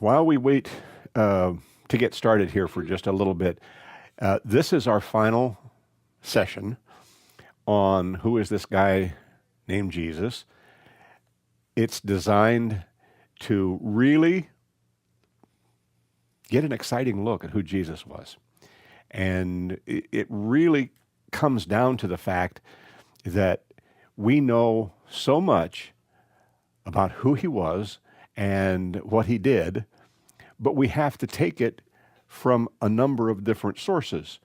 While we wait to get started here for just a little bit, this is our final session on who is this guy named Jesus. It's designed to really get an exciting look at who Jesus was. And it really comes down to the fact that we know so much about who he was and what he did, but we have to take it from a number of different sources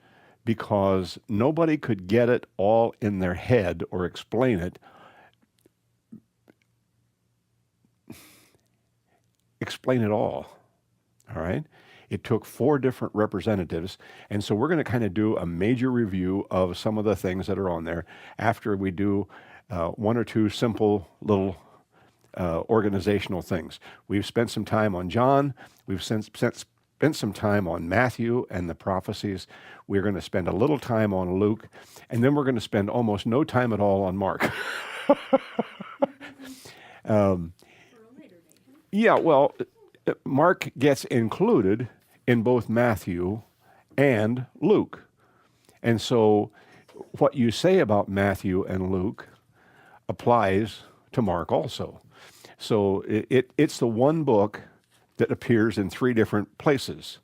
because nobody could get it all in their head or explain it. Explain it all right? It took 4 different representatives, and so we're going to kind of do a major review of some of the things that are on there after we do 1 or 2 simple little organizational things. We've spent some time on John. We've spent some time on Matthew and the prophecies. We're going to spend a little time on Luke, and then we're going to spend almost no time at all on Mark. Yeah, well, Mark gets included in both Matthew and Luke. And so what you say about Matthew and Luke applies to Mark also. So it's the one book that appears in 3 different places.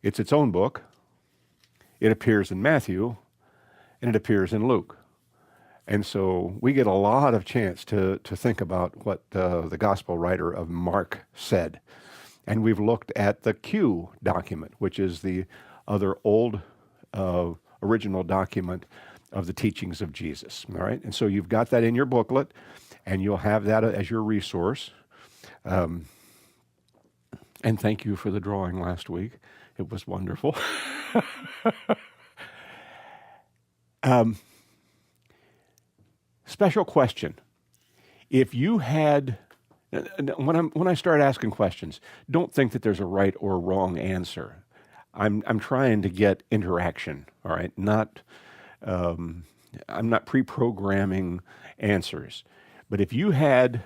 It's its own book, it appears in Matthew, and it appears in Luke. And so we get a lot of chance to think about what the gospel writer of Mark said. And we've looked at the Q document, which is the other old original document of the teachings of Jesus. All right, and so you've got that in your booklet, and you'll have that as your resource. And thank you for the drawing last week. It was wonderful. Special question. If you had, when I start asking questions, don't think that there's a right or wrong answer. I'm trying to get interaction, all right? I'm not pre-programming answers. But if you had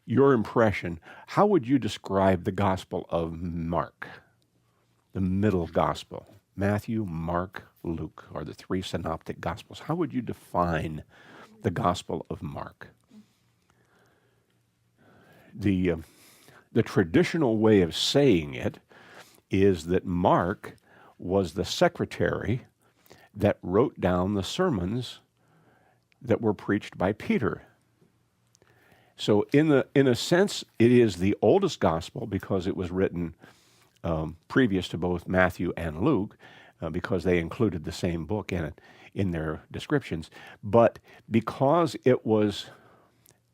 your impression, how would you describe the Gospel of Mark, the middle gospel? Matthew, Mark, Luke are the 3 synoptic gospels. How would you define the Gospel of Mark? The traditional way of saying it is that Mark was the secretary that wrote down the sermons that were preached by Peter. So in a sense, it is the oldest gospel because it was written previous to both Matthew and Luke, because they included the same book in it in their descriptions. But because it was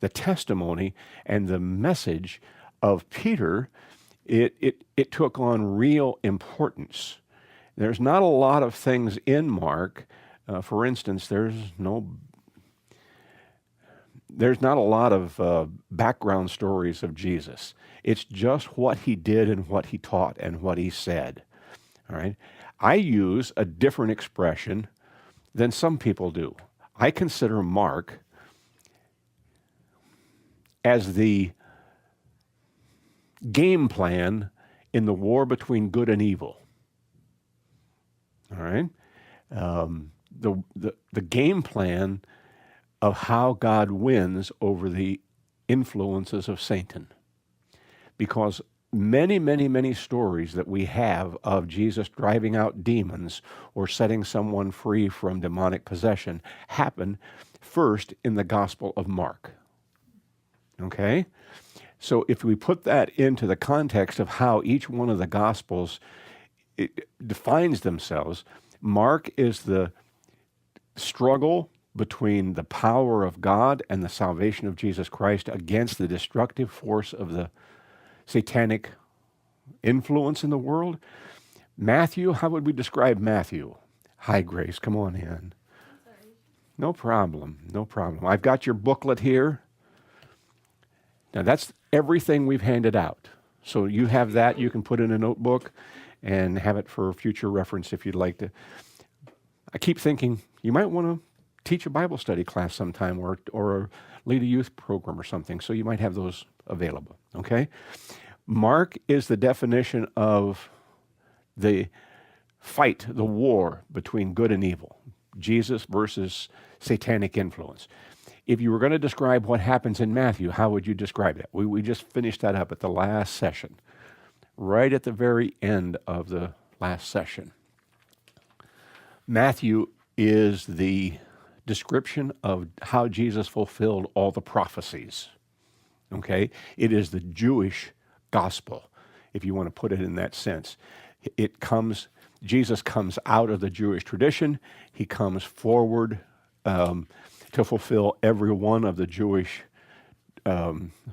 the testimony and the message of Peter, it took on real importance. There's not a lot of things in Mark. For instance, there's not a lot of background stories of Jesus. It's just what he did and what he taught and what he said. All right. I use a different expression than some people do. I consider Mark as the game plan in the war between good and evil. All right? The game plan of how God wins over the influences of Satan. Because many, many, many stories that we have of Jesus driving out demons or setting someone free from demonic possession happen first in the Gospel of Mark. Okay? So if we put that into the context of how each one of the Gospels defines themselves, Mark is the struggle between the power of God and the salvation of Jesus Christ against the destructive force of the satanic influence in the world. Matthew, how would we describe Matthew? Hi, Grace, come on in. No problem, no problem. I've got your booklet here. Now that's everything we've handed out. So you have that, you can put in a notebook and have it for future reference if you'd like to. I keep thinking you might want to teach a Bible study class sometime or lead a youth program or something, so you might have those available, okay? Mark is the definition of the fight, the war between good and evil, Jesus versus satanic influence. If you were going to describe what happens in Matthew, how would you describe it? We just finished that up at the last session, right at the very end of the last session. Matthew is the description of how Jesus fulfilled all the prophecies. Okay? It is the Jewish gospel, if you want to put it in that sense. Jesus comes out of the Jewish tradition. He comes forward to fulfill every one of the Jewish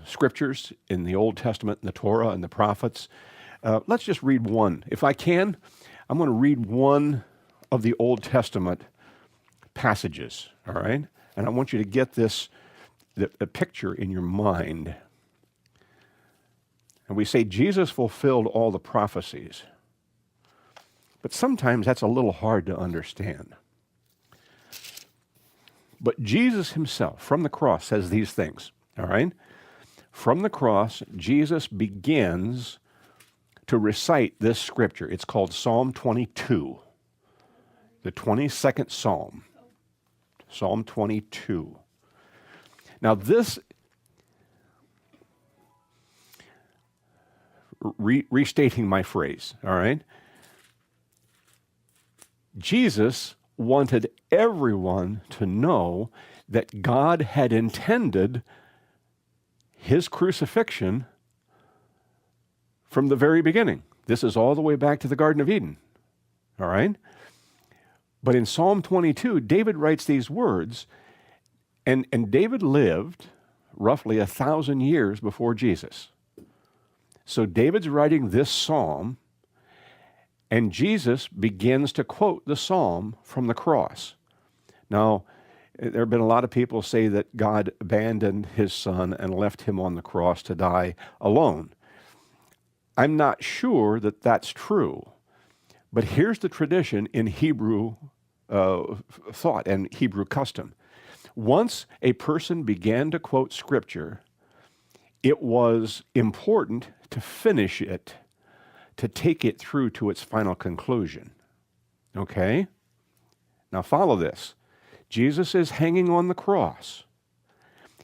scriptures in the Old Testament, and the Torah, and the prophets. Let's just read one. If I can, I'm going to read one of the Old Testament passages, all right? And I want you to get this, the picture in your mind. And we say Jesus fulfilled all the prophecies. But sometimes that's a little hard to understand. But Jesus himself, from the cross, says these things, all right? From the cross, Jesus begins to recite this scripture. It's called Psalm 22, the 22nd Psalm. Psalm 22. Now this, restating my phrase, all right? Jesus wanted everyone to know that God had intended his crucifixion from the very beginning. This is all the way back to the Garden of Eden, all right? But in Psalm 22, David writes these words, and David lived roughly 1,000 years before Jesus. So David's writing this psalm, and Jesus begins to quote the psalm from the cross. Now, there have been a lot of people say that God abandoned his son and left him on the cross to die alone. I'm not sure that that's true. But here's the tradition in Hebrew thought and Hebrew custom. Once a person began to quote Scripture, it was important to finish it, to take it through to its final conclusion. Okay? Now follow this. Jesus is hanging on the cross.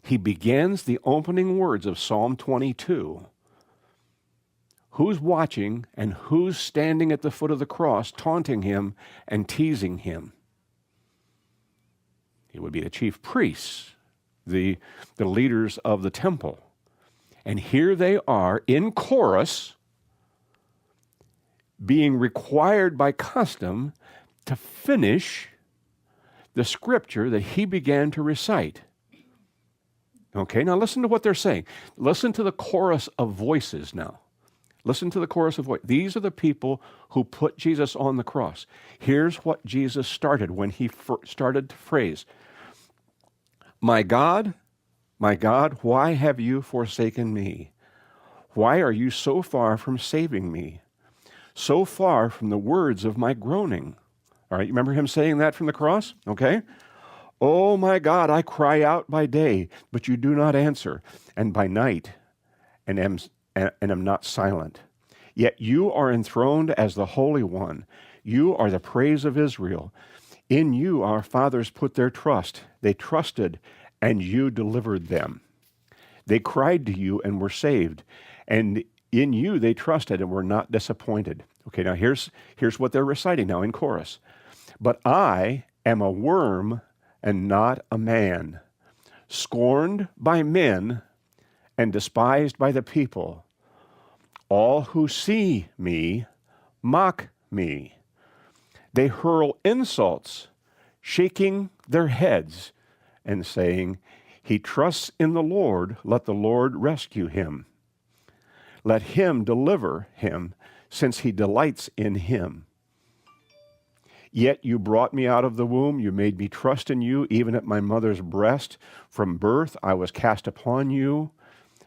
He begins the opening words of Psalm 22. Who's watching and who's standing at the foot of the cross taunting him and teasing him? It would be the chief priests, the leaders of the temple. And here they are in chorus, being required by custom to finish the scripture that he began to recite. Okay, now listen to what they're saying. Listen to the chorus of voices now. Listen to the chorus of voice. These are the people who put Jesus on the cross. Here's what Jesus started when he started to phrase, my God, why have you forsaken me? Why are you so far from saving me? So far from the words of my groaning. All right, you remember him saying that from the cross? Okay. Oh my God, I cry out by day, but you do not answer, and by night, and am not silent. Yet you are enthroned as the Holy One. You are the praise of Israel. In you our fathers put their trust. They trusted, and you delivered them. They cried to you and were saved, and in you they trusted and were not disappointed. Okay, now here's what they're reciting now in chorus. But I am a worm and not a man, scorned by men and despised by the people. All who see me mock me. They hurl insults, shaking their heads and saying, he trusts in the Lord, let the Lord rescue him. Let him deliver him, since he delights in him. Yet you brought me out of the womb, you made me trust in you, even at my mother's breast. From birth I was cast upon you.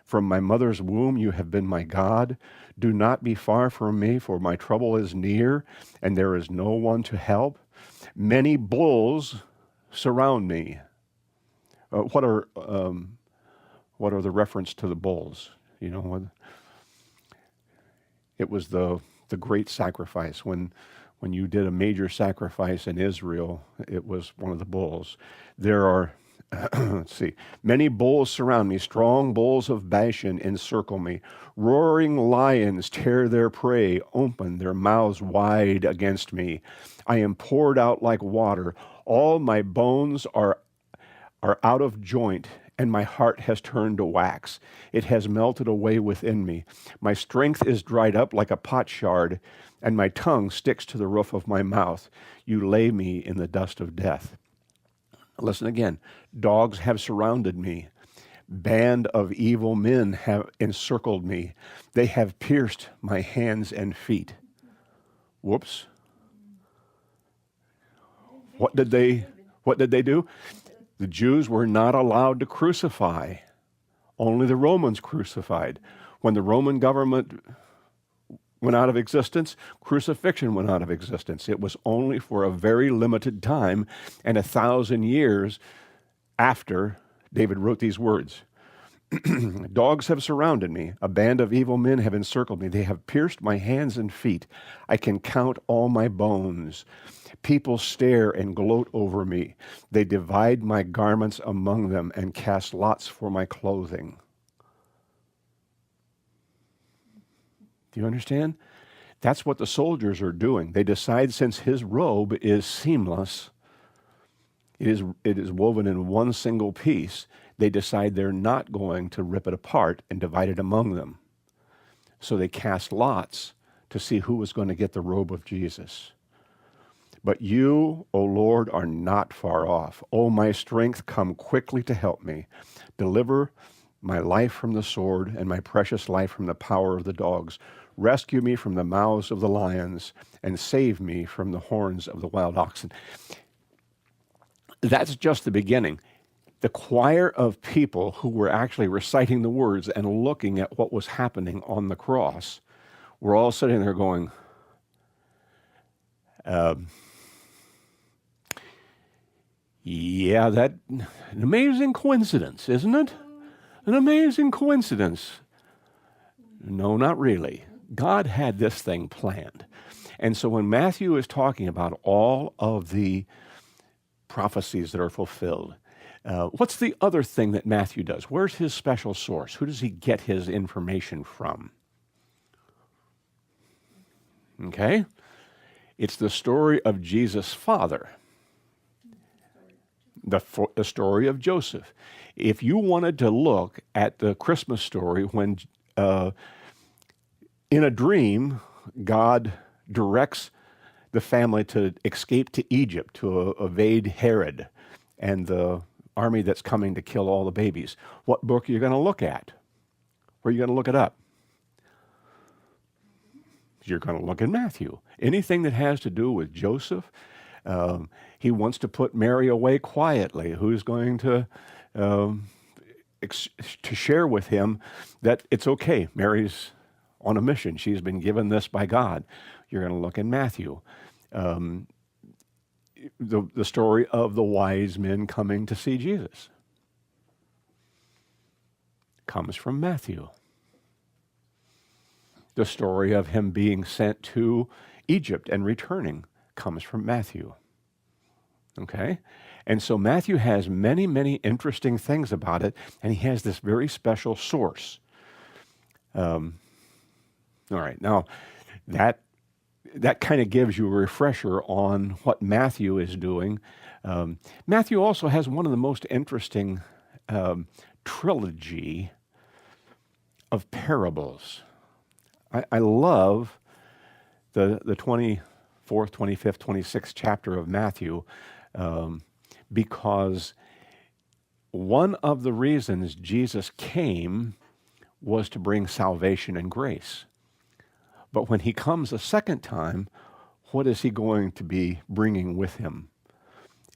From my mother's womb you have been my God. Do not be far from me, for my trouble is near, and there is no one to help. Many bulls surround me. What are the reference to the bulls? You know what? It was the great sacrifice. When you did a major sacrifice in Israel, it was one of the bulls. There are, let's see, many bulls surround me. Strong bulls of Bashan encircle me. Roaring lions tear their prey, open their mouths wide against me. I am poured out like water. All my bones are out of joint, and my heart has turned to wax. It has melted away within me. My strength is dried up like a potsherd, and my tongue sticks to the roof of my mouth. You lay me in the dust of death. Listen again. Dogs have surrounded me. Band of evil men have encircled me. They have pierced my hands and feet. Whoops. What did they do? The Jews were not allowed to crucify. Only the Romans crucified. When the Roman government went out of existence, crucifixion went out of existence. It was only for a very limited time and 1,000 years after David wrote these words. Dogs have surrounded me. A band of evil men have encircled me. They have pierced my hands and feet. I can count all my bones. People stare and gloat over me. They divide my garments among them and cast lots for my clothing. Do you understand? That's what the soldiers are doing. They decide, since his robe is seamless, it is woven in one single piece, they decide they're not going to rip it apart and divide it among them. So they cast lots to see who was going to get the robe of Jesus. But you, O Lord, are not far off. O my strength, come quickly to help me. Deliver my life from the sword and my precious life from the power of the dogs. Rescue me from the mouths of the lions and save me from the horns of the wild oxen. That's just the beginning. The choir of people who were actually reciting the words and looking at what was happening on the cross were all sitting there going, yeah, that an amazing coincidence, isn't it? An amazing coincidence. No, not really. God had this thing planned. And so when Matthew is talking about all of the prophecies that are fulfilled, what's the other thing that Matthew does? Where's his special source? Who does he get his information from? Okay? It's the story of Jesus' father. The story of Joseph. If you wanted to look at the Christmas story when in a dream, God directs the family to escape to Egypt to evade Herod and the army that's coming to kill all the babies. What book are you going to look at? Where are you going to look it up? You're going to look in Matthew. Anything that has to do with Joseph, he wants to put Mary away quietly. Who's going to share with him that it's okay? Mary's on a mission. She's been given this by God. You're going to look in Matthew. The story of the wise men coming to see Jesus comes from Matthew. The story of him being sent to Egypt and returning comes from Matthew. Okay? And so Matthew has many, many interesting things about it, and he has this very special source. All right, now that kind of gives you a refresher on what Matthew is doing. Matthew also has one of the most interesting trilogy of parables. I love the 24th, 25th, 26th chapter of Matthew because one of the reasons Jesus came was to bring salvation and grace. But when he comes a second time, what is he going to be bringing with him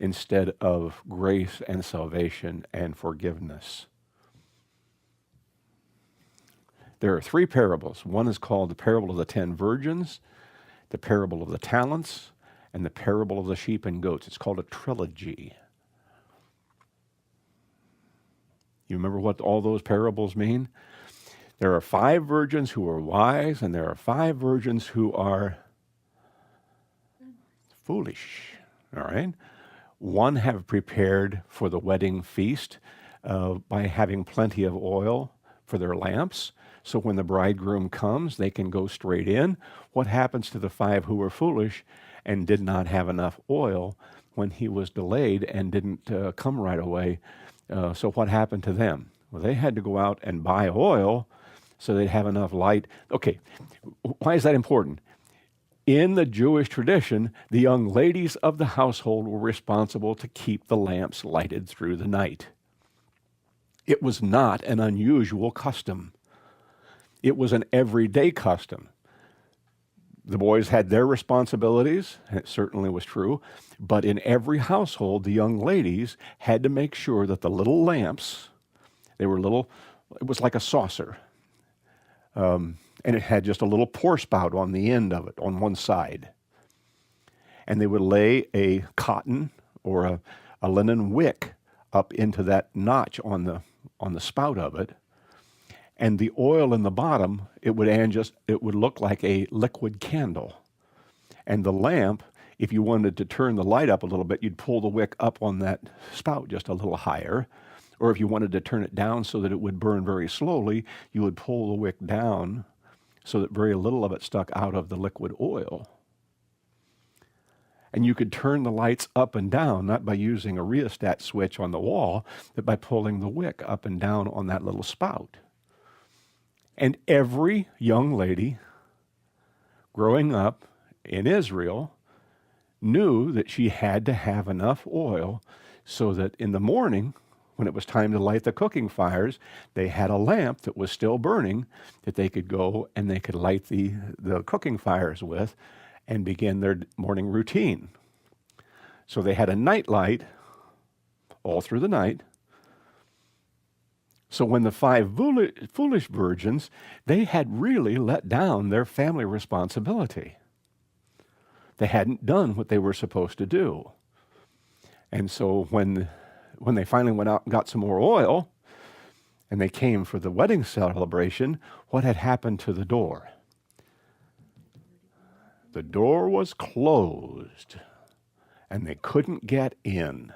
instead of grace and salvation and forgiveness? There are three parables. One is called the parable of the 10 virgins, the parable of the talents, and the parable of the sheep and goats. It's called a trilogy. You remember what all those parables mean? There are 5 virgins who are wise, and there are 5 virgins who are foolish. All right? One have prepared for the wedding feast by having plenty of oil for their lamps. So when the bridegroom comes, they can go straight in. What happens to the 5 who were foolish and did not have enough oil when he was delayed and didn't come right away? So what happened to them? Well, they had to go out and buy oil so they'd have enough light. Okay, why is that important? In the Jewish tradition, the young ladies of the household were responsible to keep the lamps lighted through the night. It was not an unusual custom. It was an everyday custom. The boys had their responsibilities, and it certainly was true, but in every household, the young ladies had to make sure that the little lamps, they were little, it was like a saucer, and it had just a little pour spout on the end of it, on one side. And they would lay a cotton or a linen wick up into that notch on the spout of it. And the oil in the bottom, it would look like a liquid candle. And the lamp, if you wanted to turn the light up a little bit, you'd pull the wick up on that spout just a little higher. Or if you wanted to turn it down so that it would burn very slowly, you would pull the wick down so that very little of it stuck out of the liquid oil. And you could turn the lights up and down, not by using a rheostat switch on the wall, but by pulling the wick up and down on that little spout. And every young lady growing up in Israel knew that she had to have enough oil so that in the morning, when it was time to light the cooking fires, they had a lamp that was still burning that they could go and they could light the cooking fires with and begin their morning routine. So they had a night light all through the night. So when the 5 foolish virgins, they had really let down their family responsibility. They hadn't done what they were supposed to do. And so when they finally went out and got some more oil, and they came for the wedding celebration, what had happened to the door? The door was closed, and they couldn't get in.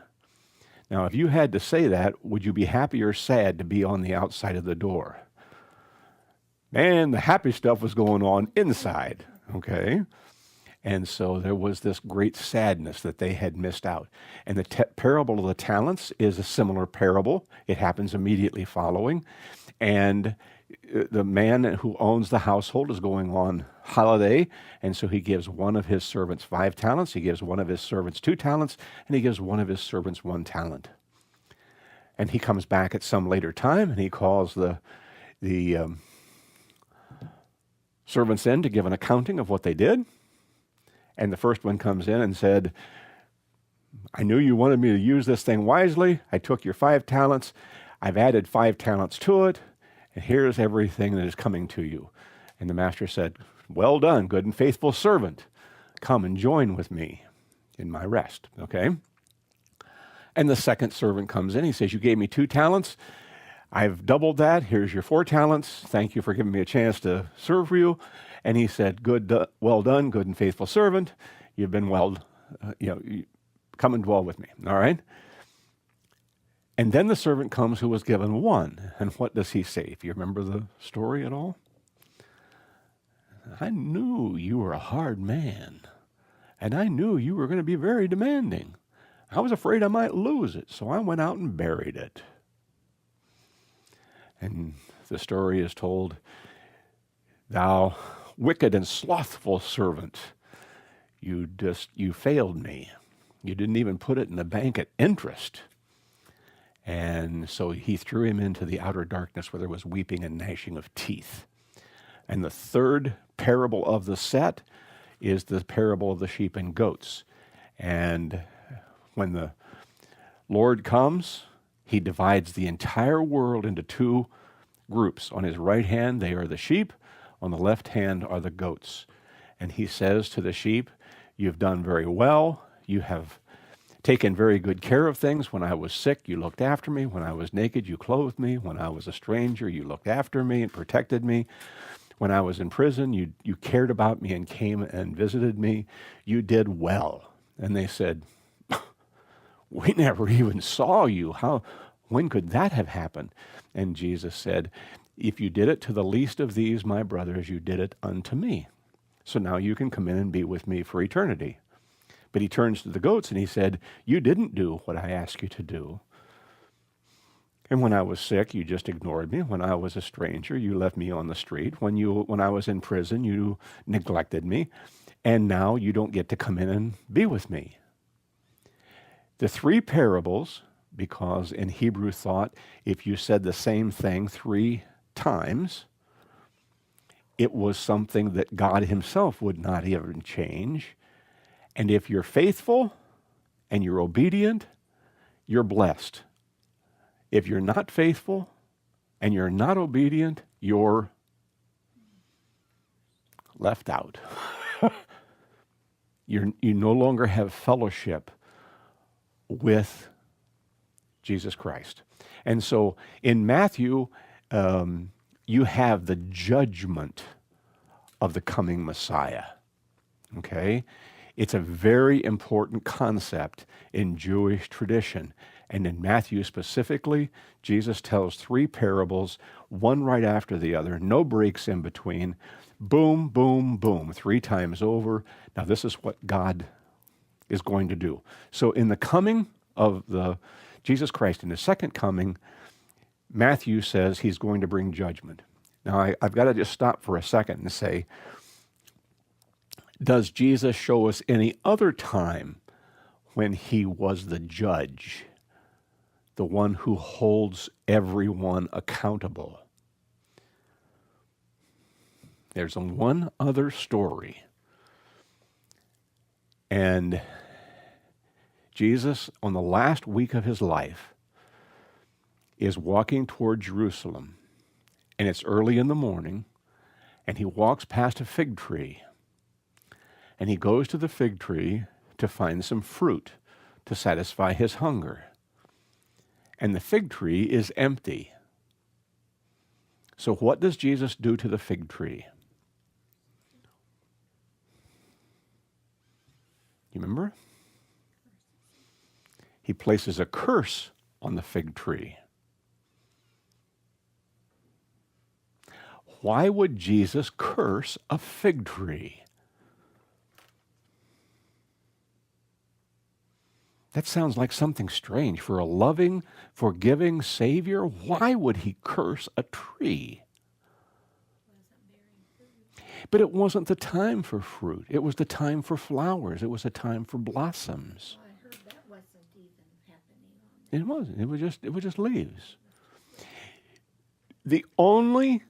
Now, if you had to say that, would you be happy or sad to be on the outside of the door? Man, the happy stuff was going on inside, okay? And so there was this great sadness that they had missed out. And the parable of the talents is a similar parable. It happens immediately following. And the man who owns the household is going on holiday, and so he gives one of his servants 5 talents, he gives one of his servants 2 talents, and he gives one of his servants 1 talent. And he comes back at some later time, and he calls the servants in to give an accounting of what they did. And the first one comes in and said, I knew you wanted me to use this thing wisely. I took your 5 talents. I've added 5 talents to it. And here's everything that is coming to you. And the master said, well done, good and faithful servant. Come and join with me in my rest. Okay? And the second servant comes in. He says, you gave me 2 talents. I've doubled that. Here's your 4 talents. Thank you for giving me a chance to serve for you. And he said, well done, good and faithful servant. You've been come and dwell with me. All right? And then the servant comes who was given 1. And what does he say? If you remember the story at all? I knew you were a hard man. And I knew you were going to be very demanding. I was afraid I might lose it, so I went out and buried it. And the story is told, thou wicked and slothful servant, you failed me. You didn't even put it in the bank at interest. And so he threw him into the outer darkness where there was weeping and gnashing of teeth. And the third parable of the set is the parable of the sheep and goats. And when the Lord comes, he divides the entire world into 2 groups. On his right hand, they are the sheep. On the left hand are the goats. And he says to the sheep, you've done very well. You have taken very good care of things. When I was sick, you looked after me. When I was naked, you clothed me. When I was a stranger, you looked after me and protected me. When I was in prison, you cared about me and came and visited me. You did well. And they said, we never even saw you. When could that have happened? And Jesus said, if you did it to the least of these, my brothers, you did it unto me. So now you can come in and be with me for eternity. But he turns to the goats and he said, you didn't do what I asked you to do. And when I was sick, you just ignored me. When I was a stranger, you left me on the street. When I was in prison, you neglected me. And now you don't get to come in and be with me. The three parables, because in Hebrew thought, if you said the same thing 3 times, it was something that God himself would not even change. And if you're faithful and you're obedient, you're blessed. If you're not faithful and you're not obedient, you're left out. You no longer have fellowship with Jesus Christ. And so in Matthew, you have the judgment of the coming Messiah. Okay? It's a very important concept in Jewish tradition. And in Matthew specifically, Jesus tells 3 parables, one right after the other, no breaks in between. Boom, boom, boom, 3 times over. Now this is what God is going to do. So in the coming of Jesus Christ, in the second coming, Matthew says he's going to bring judgment. Now I've got to just stop for a second and say, does Jesus show us any other time when he was the judge, the one who holds everyone accountable? There's one other story. And Jesus, on the last week of his life, is walking toward Jerusalem. And it's early in the morning, and he walks past a fig tree. And he goes to the fig tree to find some fruit to satisfy his hunger. And the fig tree is empty. So what does Jesus do to the fig tree? You remember? He places a curse on the fig tree. Why would Jesus curse a fig tree? That sounds like something strange. For a loving, forgiving Savior, why would he curse a tree? But it wasn't the time for fruit. It was the time for flowers. It was the time for blossoms. I heard that wasn't even happening. It wasn't. It was just leaves. The only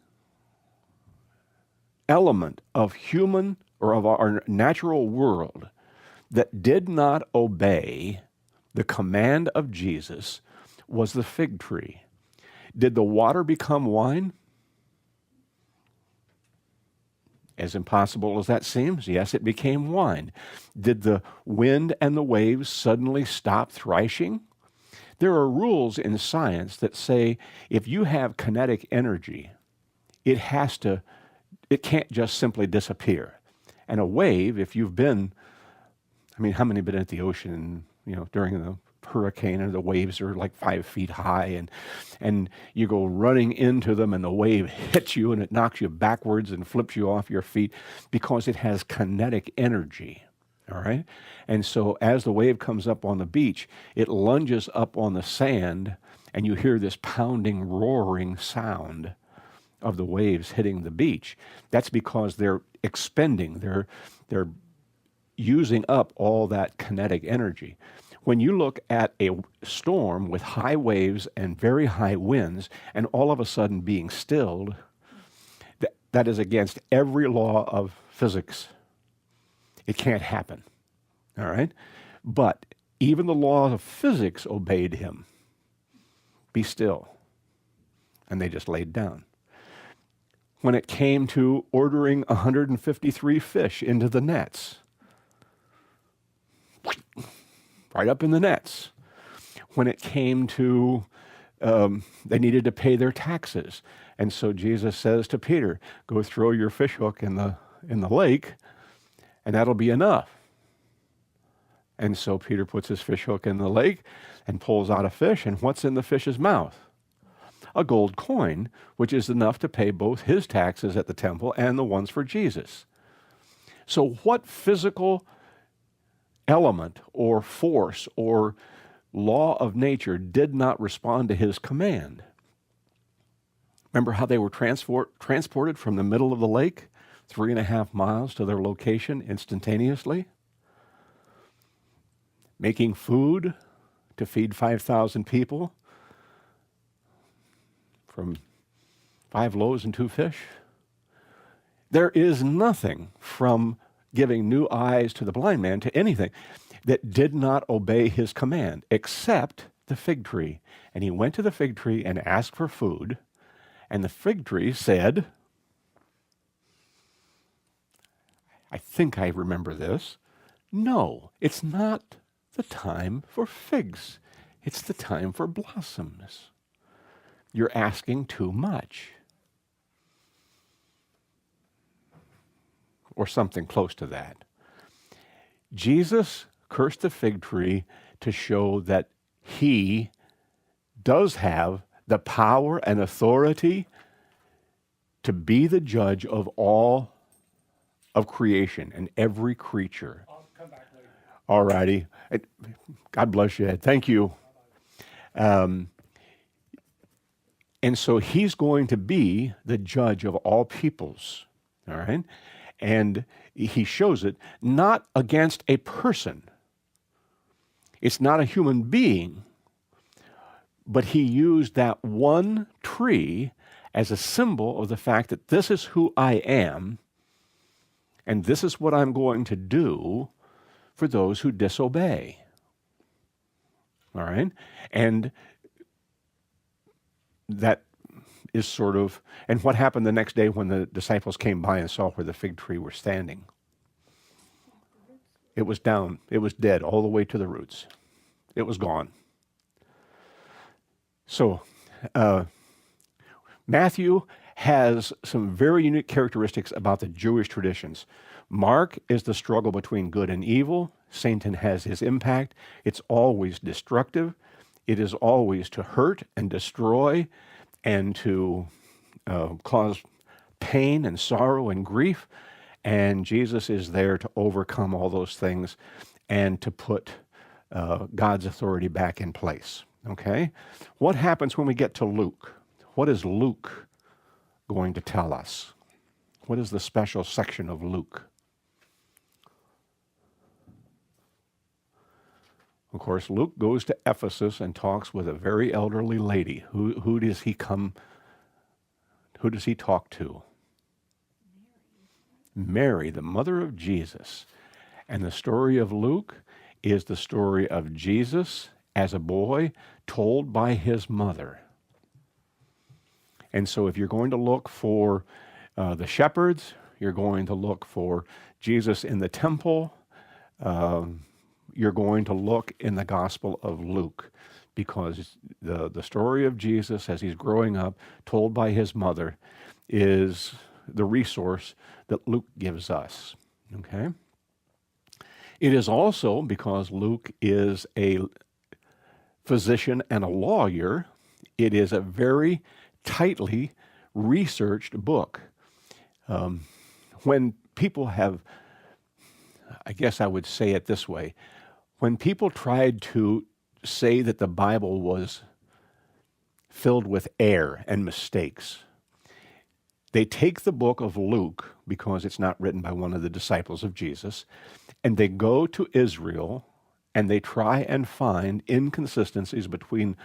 element of human or of our natural world that did not obey the command of Jesus was the fig tree. Did the water become wine? As impossible as that seems, yes, it became wine. Did the wind and the waves suddenly stop thrashing? There are rules in science that say if you have kinetic energy, it can't just simply disappear. And a wave, if you've been, how many have been at the ocean, during the hurricane and the waves are like 5 feet high and you go running into them and the wave hits you and it knocks you backwards and flips you off your feet because it has kinetic energy. All right? And so as the wave comes up on the beach, it lunges up on the sand and you hear this pounding, roaring sound of the waves hitting the beach. That's because they're expending, they're using up all that kinetic energy. When you look at a storm with high waves and very high winds and all of a sudden being stilled, that is against every law of physics. It can't happen. All right? But even the law of physics obeyed him. Be still. And they just laid down. When it came to ordering 153 fish into the nets, right up in the nets. When it came to, they needed to pay their taxes. And so Jesus says to Peter, go throw your fish hook in the lake, and that'll be enough. And so Peter puts his fish hook in the lake and pulls out a fish, and what's in the fish's mouth? A gold coin, which is enough to pay both his taxes at the temple and the ones for Jesus. So what physical element or force or law of nature did not respond to his command? Remember how they were transported from the middle of the lake, 3.5 miles to their location instantaneously? Making food to feed 5,000 people from 5 loaves and 2 fish. There is nothing from giving new eyes to the blind man to anything that did not obey his command, except the fig tree. And he went to the fig tree and asked for food, and the fig tree said, I think I remember this, no, it's not the time for figs. It's the time for blossoms. You're asking too much. Or something close to that. Jesus cursed the fig tree to show that he does have the power and authority to be the judge of all of creation and every creature. I'll come back later. All righty. God bless you, Ed. Thank you. And so he's going to be the judge of all peoples. All right? And he shows it not against a person. It's not a human being. But he used that one tree as a symbol of the fact that this is who I am, and this is what I'm going to do for those who disobey. All right? And that is sort of, and what happened the next day when the disciples came by and saw where the fig tree was standing? It was down. It was dead all the way to the roots. It was gone. So, Matthew has some very unique characteristics about the Jewish traditions. Mark is the struggle between good and evil. Satan has his impact. It's always destructive. It is always to hurt and destroy and to cause pain and sorrow and grief. And Jesus is there to overcome all those things and to put God's authority back in place. Okay? What happens when we get to Luke? What is Luke going to tell us? What is the special section of Luke? Of course, Luke goes to Ephesus and talks with a very elderly lady. Who does he come? Who does he talk to? Mary, the mother of Jesus. And the story of Luke is the story of Jesus as a boy told by his mother. And so if you're going to look for the shepherds, you're going to look for Jesus in the temple, you're going to look in the Gospel of Luke, because the story of Jesus as he's growing up, told by his mother, is the resource that Luke gives us. Okay? It is also, because Luke is a physician and a lawyer, it is a very tightly researched book. When people have, I guess I would say it this way, when people tried to say that the Bible was filled with error and mistakes, they take the book of Luke, because it's not written by one of the disciples of Jesus, and they go to Israel and they try and find inconsistencies between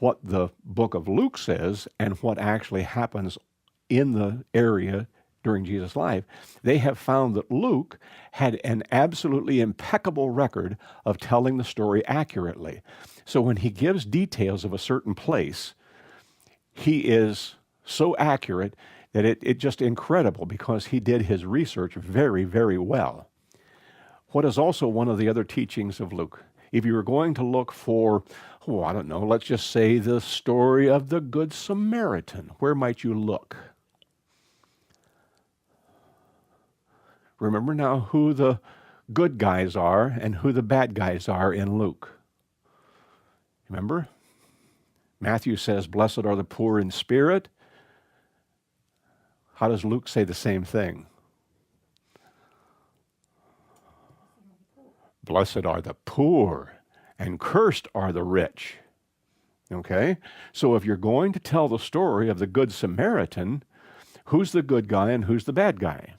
what the book of Luke says and what actually happens in the area during Jesus' life. They have found that Luke had an absolutely impeccable record of telling the story accurately. So when he gives details of a certain place, he is so accurate that it's just incredible, because he did his research very, very well. What is also one of the other teachings of Luke If you were going to look for, oh, I don't know, let's just say the story of the Good Samaritan, where might you look? Remember now who the good guys are and who the bad guys are in Luke. Remember? Matthew says, blessed are the poor in spirit. How does Luke say the same thing? Blessed are the poor, and cursed are the rich. Okay? So if you're going to tell the story of the Good Samaritan, who's the good guy and who's the bad guy?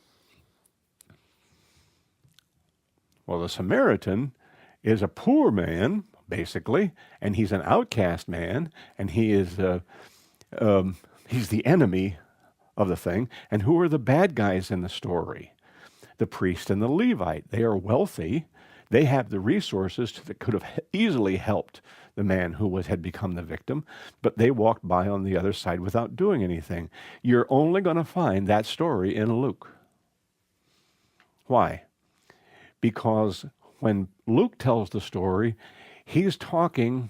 Well, the Samaritan is a poor man, basically, and he's an outcast man, and he's the enemy of the thing. And who are the bad guys in the story? The priest and the Levite. They are wealthy. They have the resources that could have easily helped the man who had become the victim, but they walked by on the other side without doing anything. You're only going to find that story in Luke. Why? Because when Luke tells the story, he's telling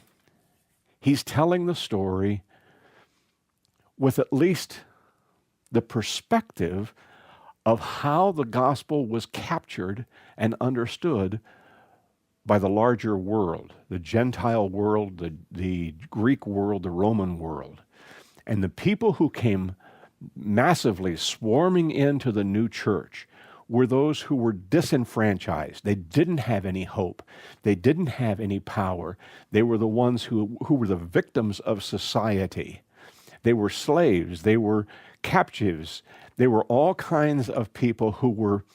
the story with at least the perspective of how the gospel was captured and understood by the larger world, the Gentile world, the Greek world, the Roman world. And the people who came massively swarming into the new church were those who were disenfranchised. They didn't have any hope. They didn't have any power. They were the ones who were the victims of society. They were slaves. They were captives. They were all kinds of people who were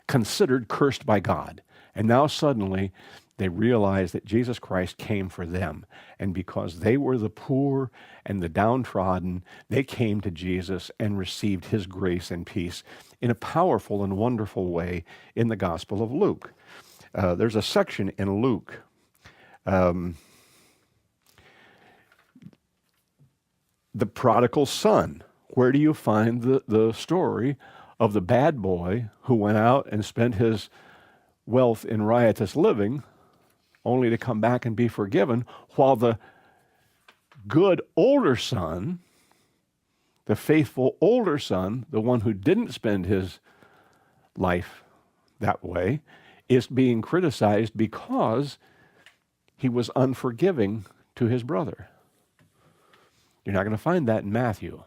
considered cursed by God. And now suddenly they realized that Jesus Christ came for them. And because they were the poor and the downtrodden, they came to Jesus and received his grace and peace in a powerful and wonderful way in the Gospel of Luke. There's a section in Luke. The prodigal son. Where do you find the story of the bad boy who went out and spent his wealth in riotous living only to come back and be forgiven, while the good older son, the faithful older son, the one who didn't spend his life that way, is being criticized because he was unforgiving to his brother? You're not going to find that in Matthew.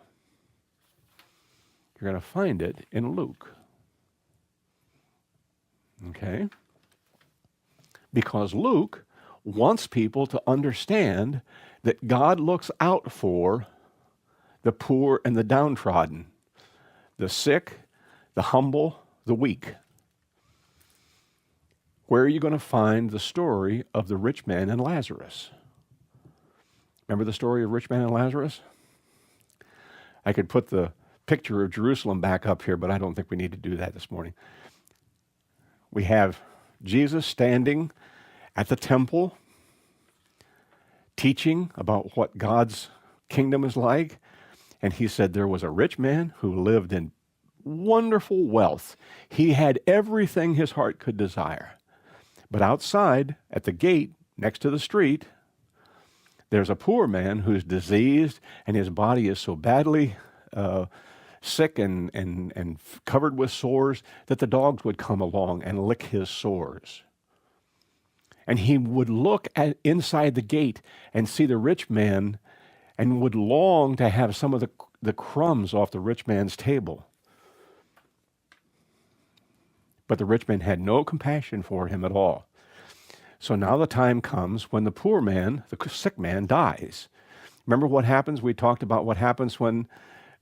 You're going to find it in Luke. Okay? Because Luke wants people to understand that God looks out for the poor and the downtrodden, the sick, the humble, the weak. Where are you going to find the story of the rich man and Lazarus? Remember the story of rich man and Lazarus? I could put the picture of Jerusalem back up here, but I don't think we need to do that this morning. We have Jesus standing at the temple, teaching about what God's kingdom is like. And he said there was a rich man who lived in wonderful wealth. He had everything his heart could desire. But outside, at the gate, next to the street, there's a poor man who's diseased, and his body is so badly sick and covered with sores that the dogs would come along and lick his sores. And he would look at inside the gate and see the rich man and would long to have some of the crumbs off the rich man's table. But the rich man had no compassion for him at all. So now the time comes when the poor man, the sick man, dies. Remember what happens? We talked about what happens when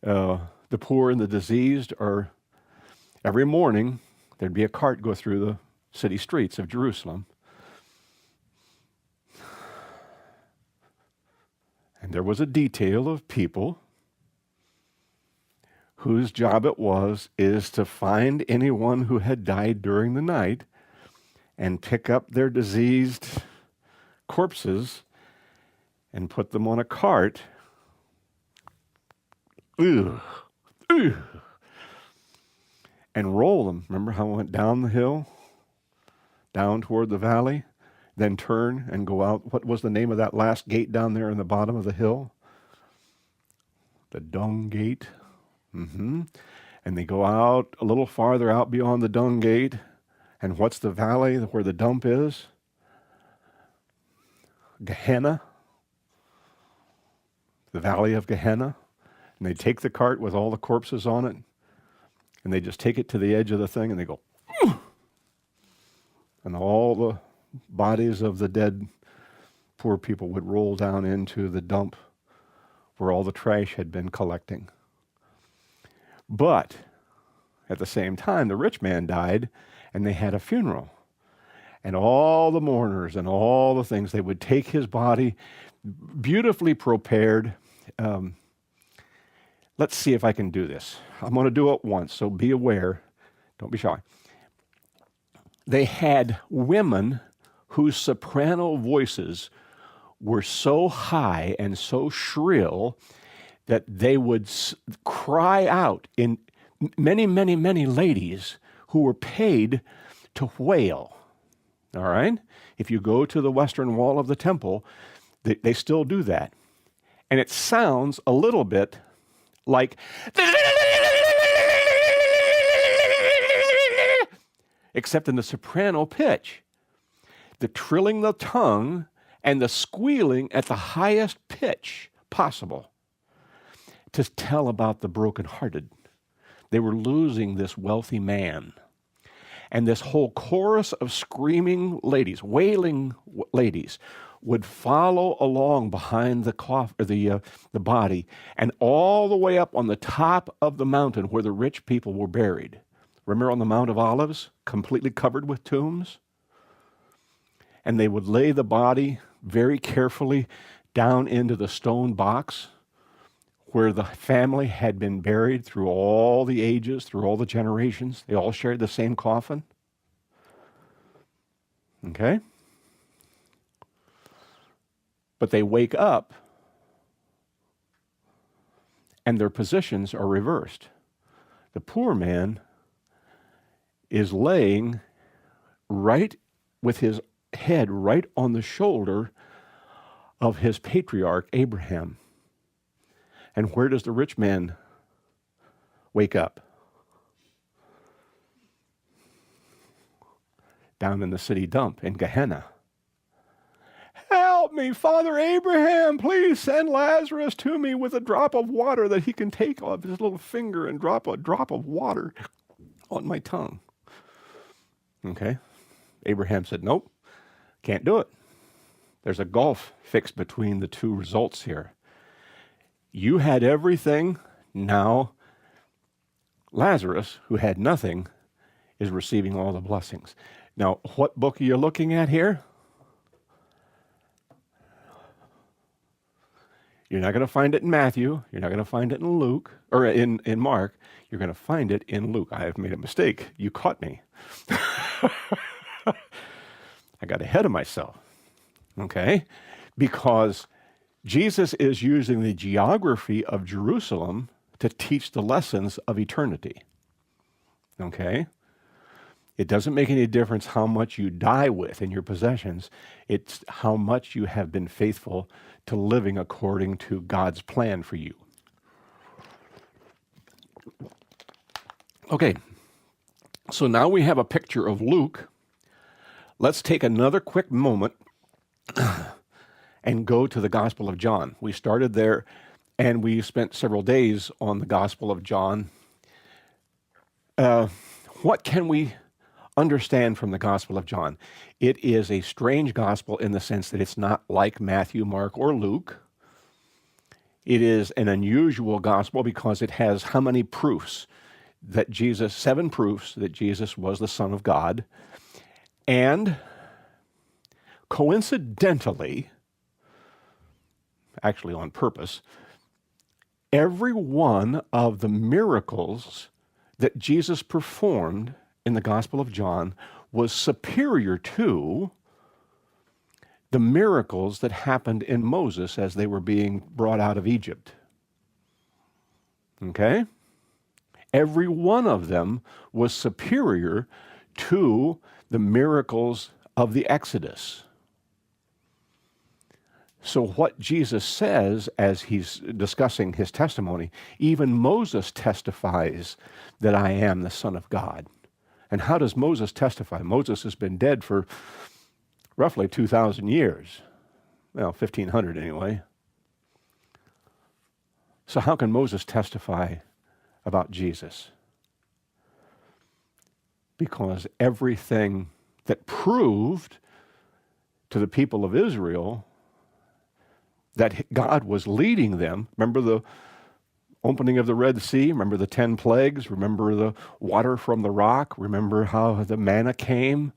the poor and the diseased are, every morning, there'd be a cart go through the city streets of Jerusalem. And there was a detail of people whose job it was is to find anyone who had died during the night and pick up their diseased corpses and put them on a cart. Ugh. And roll them. Remember how it went down the hill down toward the valley, then turn and go out. What was the name of that last gate down there in the bottom of the hill? The dung gate. And they go out a little farther out beyond the dung gate. And what's the valley where the dump is? Gehenna. The valley of Gehenna. And they take the cart with all the corpses on it, and they just take it to the edge of the thing, and they go, and all the bodies of the dead poor people would roll down into the dump where all the trash had been collecting. But at the same time, the rich man died, and they had a funeral. And all the mourners and all the things, they would take his body, beautifully prepared. Let's see if I can do this. I'm going to do it once, so be aware. Don't be shy. They had women whose soprano voices were so high and so shrill that they would cry out in many, many, many ladies who were paid to wail. All right? If you go to the western wall of the temple, they still do that. And it sounds a little bit like, except in the soprano pitch. The trilling the tongue and the squealing at the highest pitch possible to tell about the brokenhearted. They were losing this wealthy man. And this whole chorus of screaming ladies, wailing ladies, would follow along behind the body, and all the way up on the top of the mountain where the rich people were buried. Remember on the Mount of Olives, completely covered with tombs? And they would lay the body very carefully down into the stone box where the family had been buried through all the ages, through all the generations. They all shared the same coffin. Okay? But they wake up and their positions are reversed. The poor man is laying right with his head right on the shoulder of his patriarch, Abraham. And where does the rich man wake up? Down in the city dump in Gehenna. Help me, Father Abraham, please send Lazarus to me with a drop of water that he can take off his little finger and drop a drop of water on my tongue. Okay. Abraham said, nope, can't do it. There's a gulf fixed between the two results here. You had everything. Now Lazarus, who had nothing, is receiving all the blessings. Now, what book are you looking at here? You're not going to find it in Matthew. You're not going to find it in Luke, or in Mark. You're going to find it in Luke. I have made a mistake. You caught me. I got ahead of myself. Okay? Because Jesus is using the geography of Jerusalem to teach the lessons of eternity. Okay? It doesn't make any difference how much you die with in your possessions. It's how much you have been faithful to living according to God's plan for you. Okay, so now we have a picture of Luke. Let's take another quick moment and go to the Gospel of John. We started there, and we spent several days on the Gospel of John. What can we understand from the Gospel of John? It is a strange gospel in the sense that it's not like Matthew, Mark, or Luke. It is an unusual gospel because it has how many proofs that Jesus, 7 proofs that Jesus was the Son of God. And coincidentally, actually on purpose, every one of the miracles that Jesus performed in the Gospel of John was superior to the miracles that happened in Moses as they were being brought out of Egypt. Okay? Every one of them was superior to the miracles of the Exodus. So what Jesus says as he's discussing his testimony, even Moses testifies that I am the Son of God. And how does Moses testify? Moses has been dead for roughly 2,000 years. Well, 1,500 anyway. So how can Moses testify about Jesus? Because everything that proved to the people of Israel that God was leading them, remember the opening of the Red Sea, remember the 10 plagues, remember the water from the rock, remember how the manna came,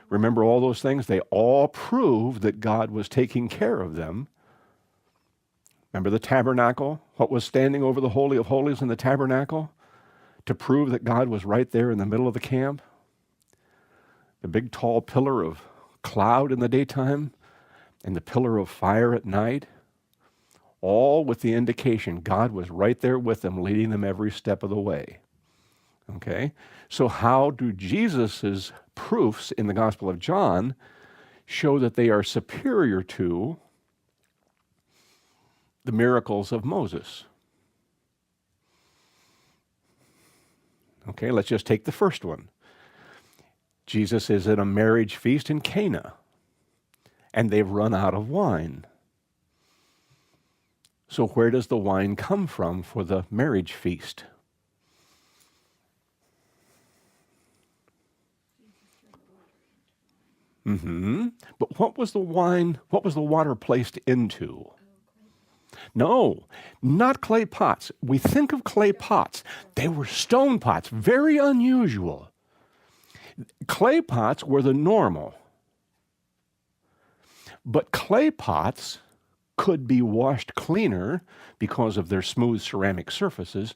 remember all those things? They all proved that God was taking care of them. Remember the tabernacle, what was standing over the Holy of Holies in the tabernacle to prove that God was right there in the middle of the camp? The big tall pillar of cloud in the daytime and the pillar of fire at night, all with the indication God was right there with them, leading them every step of the way. Okay? So how do Jesus's proofs in the Gospel of John show that they are superior to the miracles of Moses? Okay, let's just take the first one. Jesus is at a marriage feast in Cana, and they've run out of wine. So where does the wine come from for the marriage feast? But what was the water placed into? No, not clay pots. We think of clay pots. They were stone pots, very unusual. Clay pots were the normal. But clay pots could be washed cleaner because of their smooth ceramic surfaces,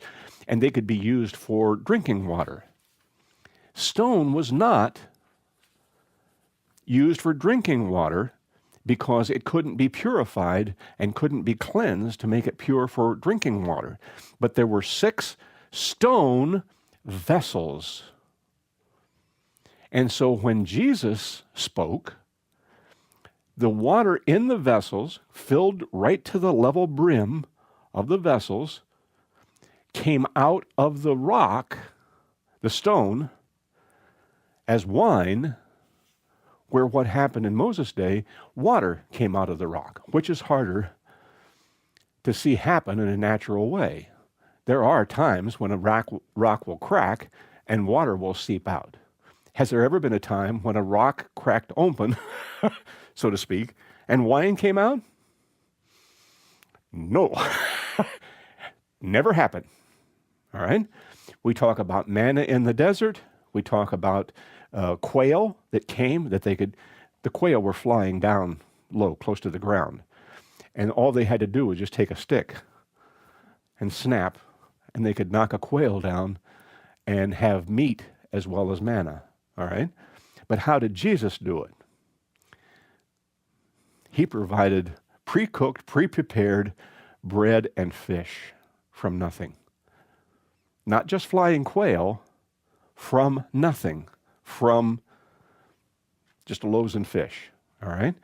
and they could be used for drinking water. Stone was not used for drinking water because it couldn't be purified and couldn't be cleansed to make it pure for drinking water. But there were 6 stone vessels. And so when Jesus spoke, the water in the vessels, filled right to the level brim of the vessels, came out of the rock, the stone, as wine, where what happened in Moses' day, water came out of the rock, which is harder to see happen in a natural way. There are times when a rock will crack and water will seep out. Has there ever been a time when a rock cracked open, so to speak, and wine came out? No. Never happened. All right? We talk about manna in the desert. We talk about quail that came, the quail were flying down low, close to the ground. And all they had to do was just take a stick and snap, and they could knock a quail down and have meat as well as manna. All right? But how did Jesus do it? He provided pre-cooked, pre-prepared bread and fish from nothing. Not just flying quail, from nothing, from just loaves and fish. All right?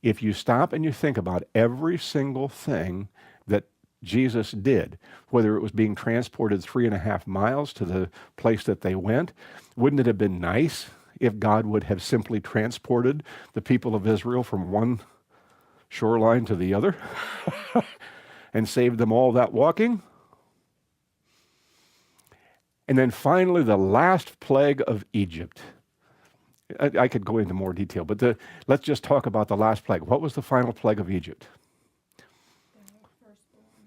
If you stop and you think about every single thing that Jesus did, whether it was being transported 3.5 miles to the place that they went, wouldn't it have been nice if God would have simply transported the people of Israel from one shoreline to the other and saved them all that walking? And then finally, the last plague of Egypt. I could go into more detail, but let's just talk about the last plague. What was the final plague of Egypt?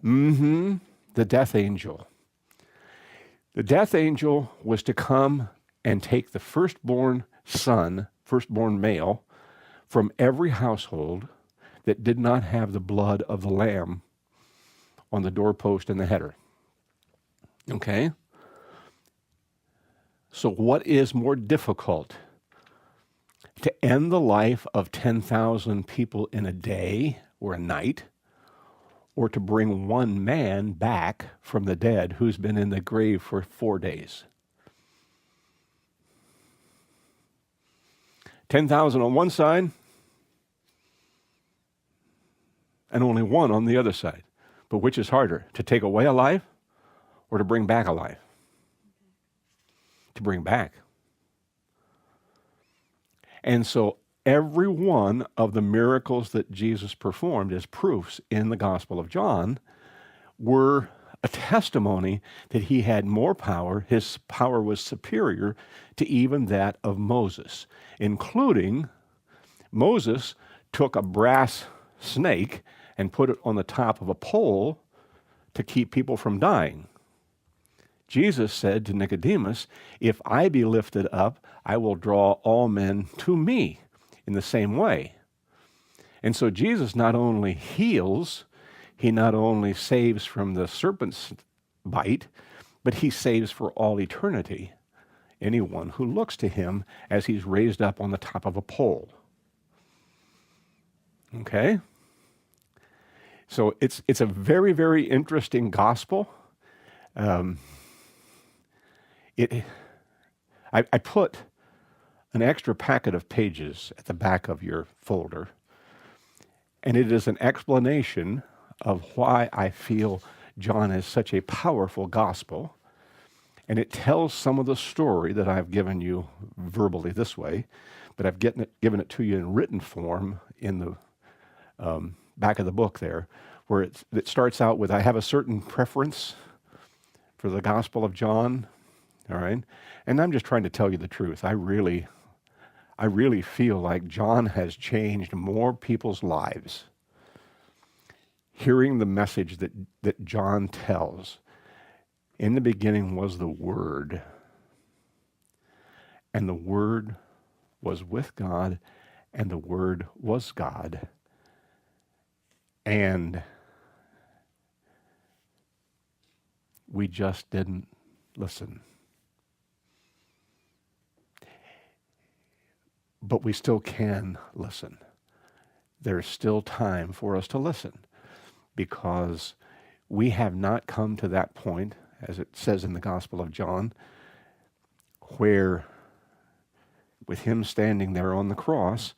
The death angel. The death angel was to come and take the firstborn son, firstborn male, from every household that did not have the blood of the lamb on the doorpost and the header. Okay? So what is more difficult? To end the life of 10,000 people in a day or a night, or to bring one man back from the dead who's been in the grave for 4 days? 10,000 on one side and only one on the other side. But which is harder, to take away a life or to bring back a life? To bring back. And so every one of the miracles that Jesus performed as proofs in the Gospel of John were a testimony that he had more power. His power was superior to even that of Moses, including Moses took a brass snake and put it on the top of a pole to keep people from dying. Jesus said to Nicodemus, if I be lifted up, I will draw all men to me in the same way. And so Jesus not only heals, he not only saves from the serpent's bite, but he saves for all eternity anyone who looks to him as he's raised up on the top of a pole. Okay? So it's a very, very interesting gospel. I put an extra packet of pages at the back of your folder, and it is an explanation of why I feel John is such a powerful gospel. And it tells some of the story that I've given you verbally this way, but I've given it to you in written form in the back of the book there, where it starts out with, I have a certain preference for the Gospel of John, all right? And I'm just trying to tell you the truth. I really feel like John has changed more people's lives hearing the message that John tells. In the beginning was the Word, and the Word was with God, and the Word was God. And we just didn't listen. But we still can listen. There's still time for us to listen, because we have not come to that point, as it says in the Gospel of John, where with him standing there on the cross,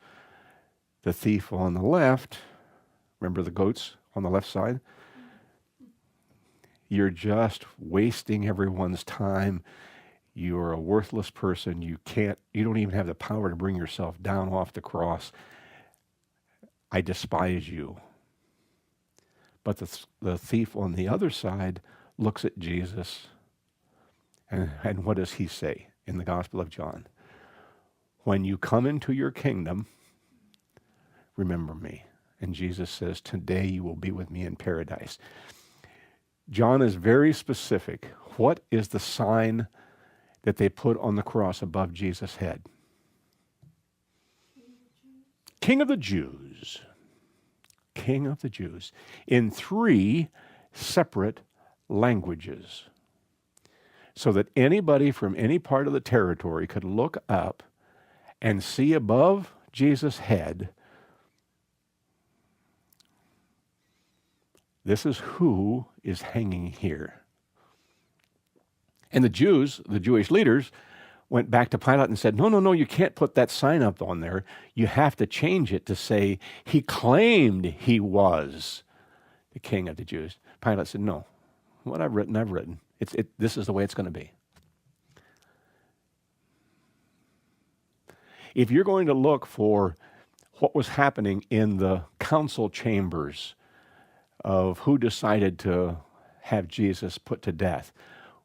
the thief on the left, remember the goats on the left side? You're just wasting everyone's time. You're a worthless person. You don't even have the power to bring yourself down off the cross. I despise you. But the thief on the other side looks at Jesus, and what does he say in the Gospel of John? When you come into your kingdom, remember me. And Jesus says, today you will be with me in paradise. John is very specific. What is the sign that they put on the cross above Jesus' head? King of the Jews. King of the Jews. In 3 separate languages. So that anybody from any part of the territory could look up and see above Jesus' head, this is who is hanging here. And the Jews, the Jewish leaders, went back to Pilate and said, no, you can't put that sign up on there. You have to change it to say, he claimed he was the King of the Jews. Pilate said, no, what I've written, I've written. This is the way it's going to be. If you're going to look for what was happening in the council chambers of who decided to have Jesus put to death,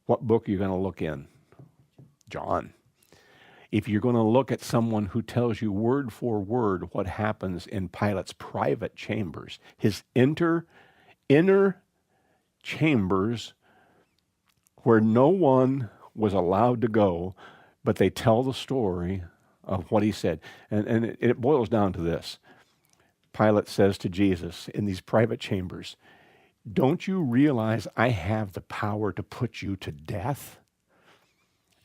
what book are you going to look in? John. If you're going to look at someone who tells you word for word what happens in Pilate's private chambers, his inner chambers where no one was allowed to go, but they tell the story of what he said. And it boils down to this. Pilate says to Jesus in these private chambers, don't you realize I have the power to put you to death?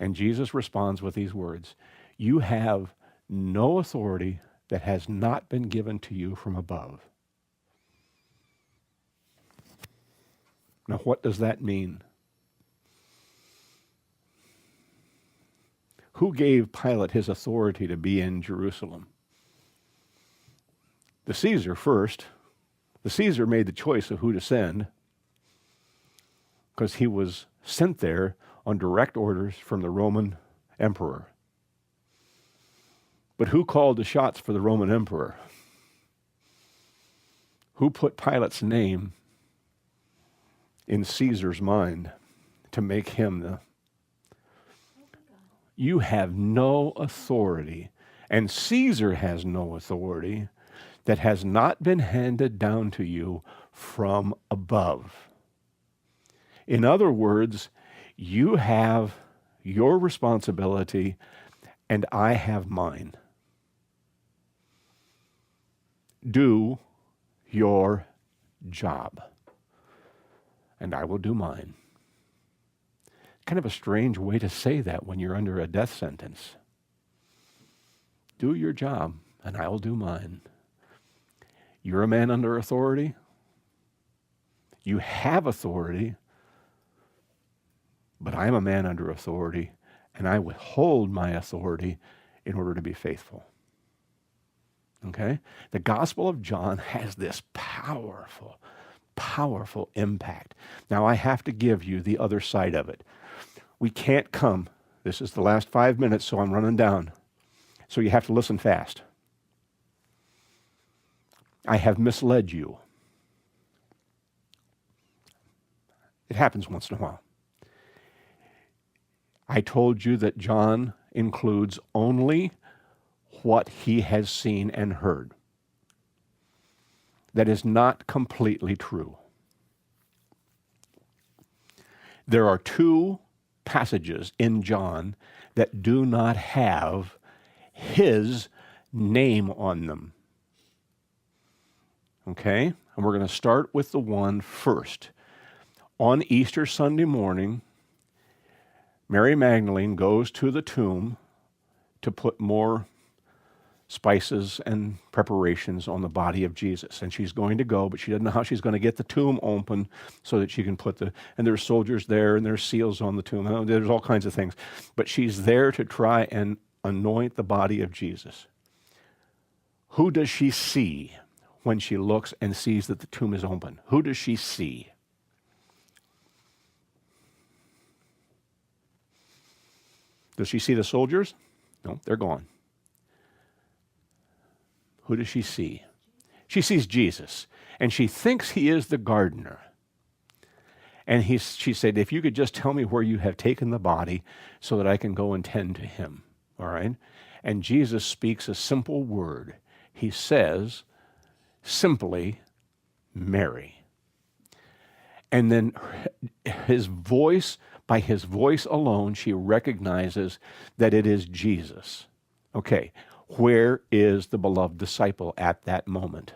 And Jesus responds with these words, you have no authority that has not been given to you from above. Now, what does that mean? Who gave Pilate his authority to be in Jerusalem? The Caesar first. The Caesar made the choice of who to send because he was sent there on direct orders from the Roman emperor. But who called the shots for the Roman emperor? Who put Pilate's name in Caesar's mind to make him the... You have no authority, and Caesar has no authority that has not been handed down to you from above. In other words, you have your responsibility and I have mine. Do your job, and I will do mine. Kind of a strange way to say that when you're under a death sentence. Do your job, and I will do mine. You're a man under authority. You have authority, but I'm a man under authority, and I withhold my authority in order to be faithful. Okay? The Gospel of John has this powerful, powerful impact. Now, I have to give you the other side of it. We can't come. This is the last 5 minutes, so I'm running down. So you have to listen fast. I have misled you. It happens once in a while. I told you that John includes only what he has seen and heard. That is not completely true. There are 2 passages in John that do not have his name on them. Okay? And we're going to start with the one first. On Easter Sunday morning, Mary Magdalene goes to the tomb to put more spices and preparations on the body of Jesus. And she's going to go, but she doesn't know how she's going to get the tomb open so that she can put and there's soldiers there and there's seals on the tomb. And there's all kinds of things. But she's there to try and anoint the body of Jesus. Who does she see when she looks and sees that the tomb is open? Who does she see? Does she see the soldiers? No, they're gone. Who does she see? She sees Jesus, and she thinks he is the gardener. And she said, if you could just tell me where you have taken the body so that I can go and tend to him. All right? And Jesus speaks a simple word. He says, simply, Mary. And then his voice, by his voice alone, she recognizes that it is Jesus. Okay, where is the beloved disciple at that moment?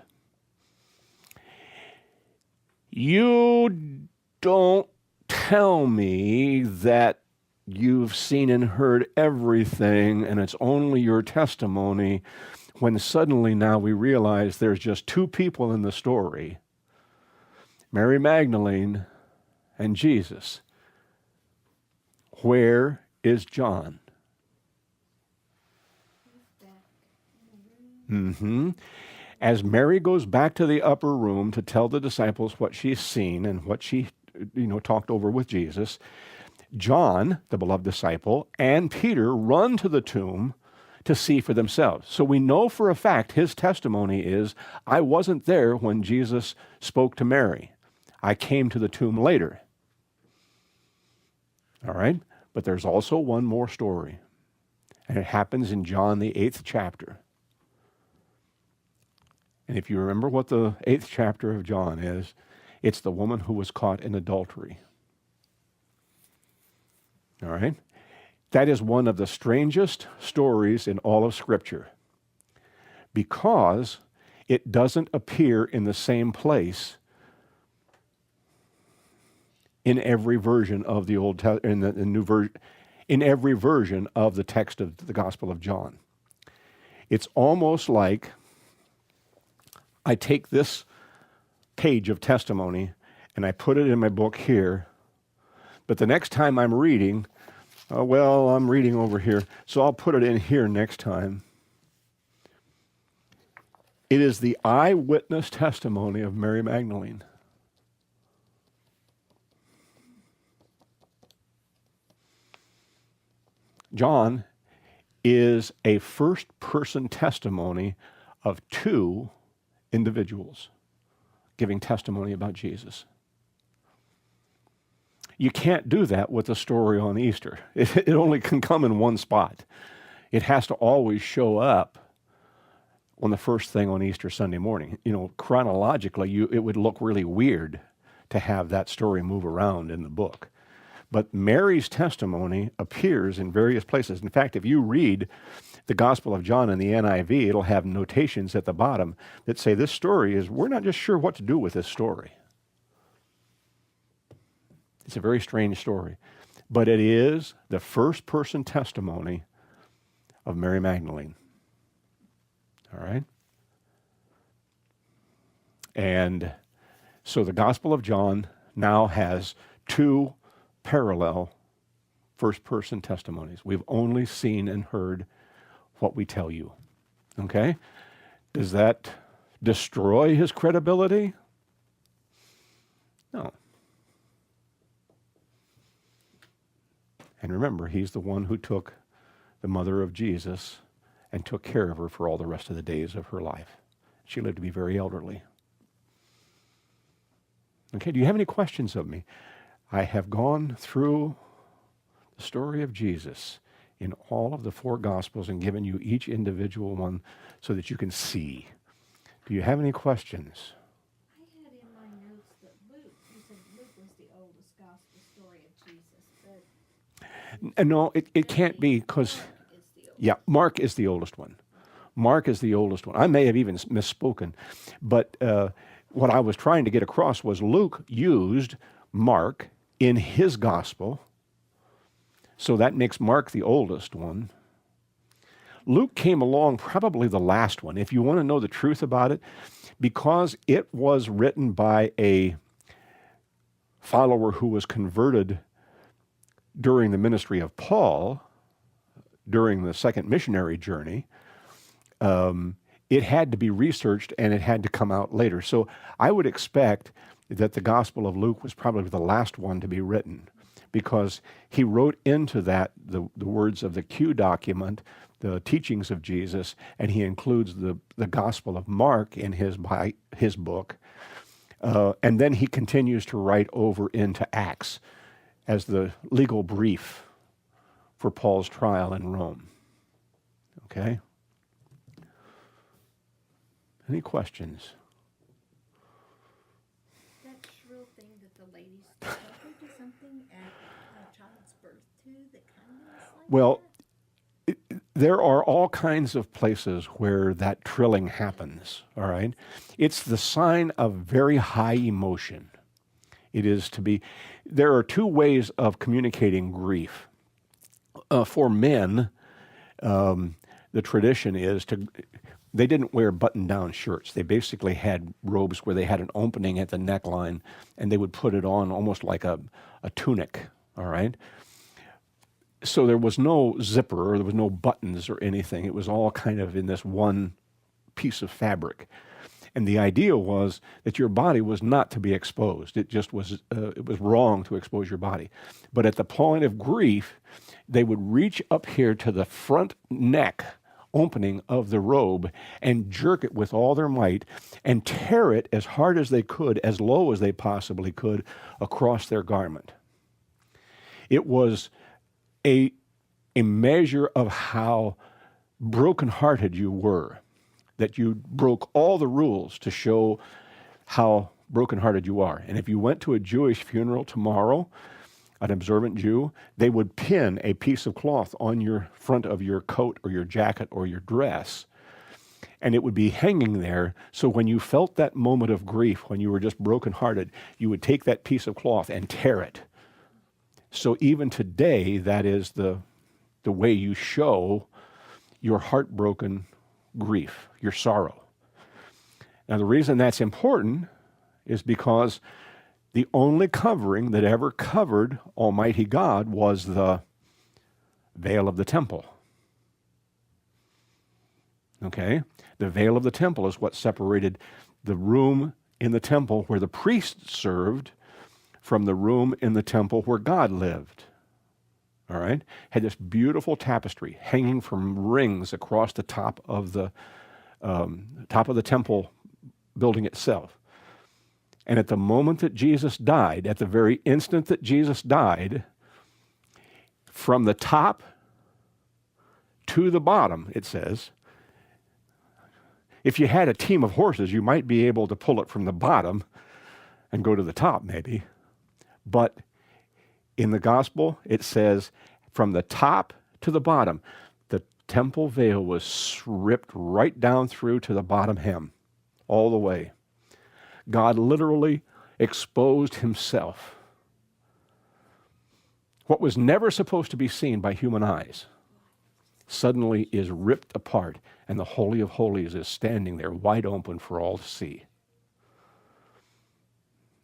You don't tell me that you've seen and heard everything and it's only your testimony, when suddenly now we realize there's just 2 people in the story, Mary Magdalene and Jesus. Where is John? As Mary goes back to the upper room to tell the disciples what she's seen and what she, talked over with Jesus, John, the beloved disciple, and Peter run to the tomb to see for themselves. So we know for a fact his testimony is, I wasn't there when Jesus spoke to Mary. I came to the tomb later. All right? But there's also one more story. And it happens in John, the 8th chapter. And if you remember what the 8th chapter of John is, it's the woman who was caught in adultery. All right? That is one of the strangest stories in all of Scripture because it doesn't appear in the same place in every version of the Old in the New Version, in every version of the text of the Gospel of John. It's almost like I take this page of testimony and I put it in my book here, but the next time I'm reading, Well, I'm reading over here, so I'll put it in here next time. It is the eyewitness testimony of Mary Magdalene. John is a first-person testimony of two individuals giving testimony about Jesus. You can't do that with a story on Easter. It only can come in one spot. It has to always show up on the first thing on Easter Sunday morning. You know, chronologically, it would look really weird to have that story move around in the book. But Mary's testimony appears in various places. In fact, if you read the Gospel of John in the NIV, it'll have notations at the bottom that say this story is, we're not just sure what to do with this story. It's a very strange story. But it is the first person testimony of Mary Magdalene. All right? And so the Gospel of John now has two parallel first-person testimonies. We've only seen and heard what we tell you. Okay? Does that destroy his credibility? No. And remember, he's the one who took the mother of Jesus and took care of her for all the rest of the days of her life. She lived to be very elderly. Okay, do you have any questions of me? I have gone through the story of Jesus in all of the four Gospels and given you each individual one so that you can see. Do you have any questions? I had in my notes that Luke, you said Luke was the oldest gospel story of Jesus, but No, it can't be because, Mark is the oldest. yeah, Mark is the oldest one. Mark is the oldest one. I may have even misspoken, but what I was trying to get across was Luke used Mark in his gospel, so that makes Mark the oldest one. Luke came along probably the last one. If you want to know the truth about it, because it was written by a follower who was converted during the ministry of Paul, during the second missionary journey, it had to be researched and it had to come out later. So I would expect that the Gospel of Luke was probably the last one to be written, because he wrote into that the words of the Q document, the teachings of Jesus, and he includes the Gospel of Mark in his book. And then he continues to write over into Acts as the legal brief for Paul's trial in Rome. Okay? Any questions? That shrill thing that the ladies do, don't they do something at a child's birth too that kind of is like Well, that? there are all kinds of places where that trilling happens, all right? It's the sign of very high emotion. It is to be, there are two ways of communicating grief. For men, the tradition is they didn't wear button-down shirts. They basically had robes where they had an opening at the neckline, and they would put it on almost like a tunic, all right? So there was no zipper, or there was no buttons or anything. It was all kind of in this one piece of fabric. And the idea was that your body was not to be exposed. It just was, it was wrong to expose your body. But at the point of grief, they would reach up here to the front neck opening of the robe and jerk it with all their might and tear it as hard as they could, as low as they possibly could, across their garment. It was a measure of how brokenhearted you were, that you broke all the rules to show how brokenhearted you are. And if you went to a Jewish funeral tomorrow, an observant Jew, they would pin a piece of cloth on your front of your coat or your jacket or your dress, and it would be hanging there. So when you felt that moment of grief, when you were just brokenhearted, you would take that piece of cloth and tear it. So even today, that is the way you show your heartbroken grief, your sorrow. Now, the reason that's important is because the only covering that ever covered Almighty God was the veil of the temple. Okay? The veil of the temple is what separated the room in the temple where the priests served from the room in the temple where God lived. All right? Had this beautiful tapestry hanging from rings across the top of the temple building itself. And at the moment that Jesus died, at the very instant that Jesus died, from the top to the bottom, it says, if you had a team of horses, you might be able to pull it from the bottom and go to the top, maybe. But in the gospel, it says, from the top to the bottom, the temple veil was ripped right down through to the bottom hem, all the way. God literally exposed himself. What was never supposed to be seen by human eyes suddenly is ripped apart, and the Holy of Holies is standing there wide open for all to see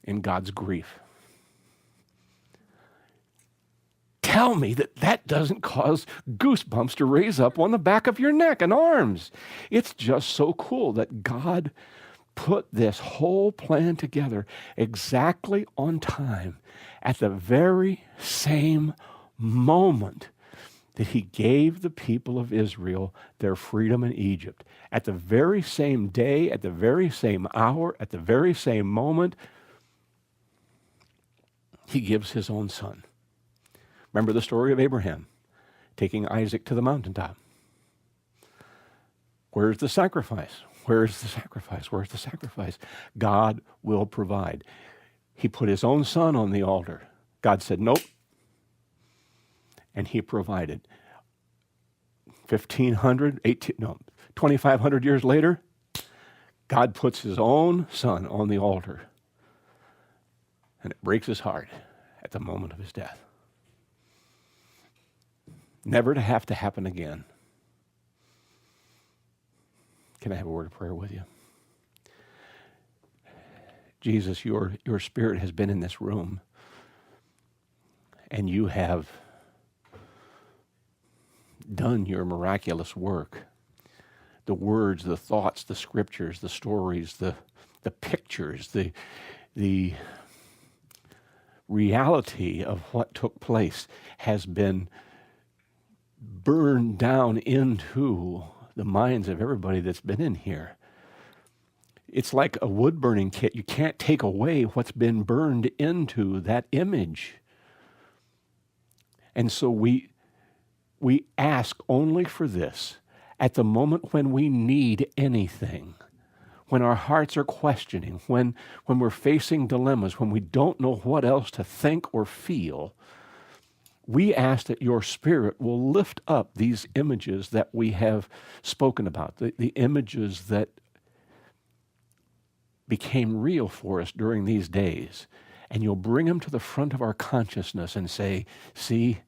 in God's grief. Tell me that that doesn't cause goosebumps to raise up on the back of your neck and arms. It's just so cool that God put this whole plan together exactly on time at the very same moment that he gave the people of Israel their freedom in Egypt. At the very same day, at the very same hour, at the very same moment, he gives his own son. Remember the story of Abraham taking Isaac to the mountaintop. Where's the sacrifice? Where's the sacrifice? Where's the sacrifice? God will provide. He put his own son on the altar. God said, nope. And he provided. 2,500 years later, God puts his own son on the altar. And it breaks his heart at the moment of his death. Never to have to happen again. Can I have a word of prayer with you? Jesus, your spirit has been in this room, and you have done your miraculous work. The words, the thoughts, the scriptures, the stories, the pictures, the reality of what took place has been burned down into the minds of everybody that's been in here. It's like a wood burning kit. You can't take away what's been burned into that image. And so we ask only for this at the moment when we need anything, when our hearts are questioning, when we're facing dilemmas, when we don't know what else to think or feel. We ask that your Spirit will lift up these images that we have spoken about, the images that became real for us during these days, and you'll bring them to the front of our consciousness and say, see,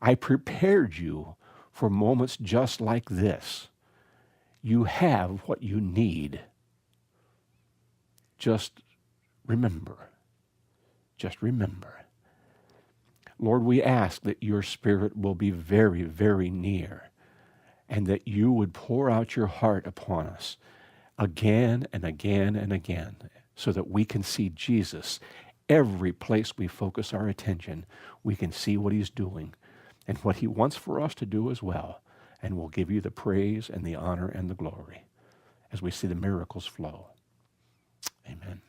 I prepared you for moments just like this. You have what you need. Just remember. Just remember. Lord, we ask that your Spirit will be very, very near, and that you would pour out your heart upon us again and again and again, so that we can see Jesus. Every place we focus our attention, we can see what he's doing and what he wants for us to do as well. And we'll give you the praise and the honor and the glory as we see the miracles flow. Amen.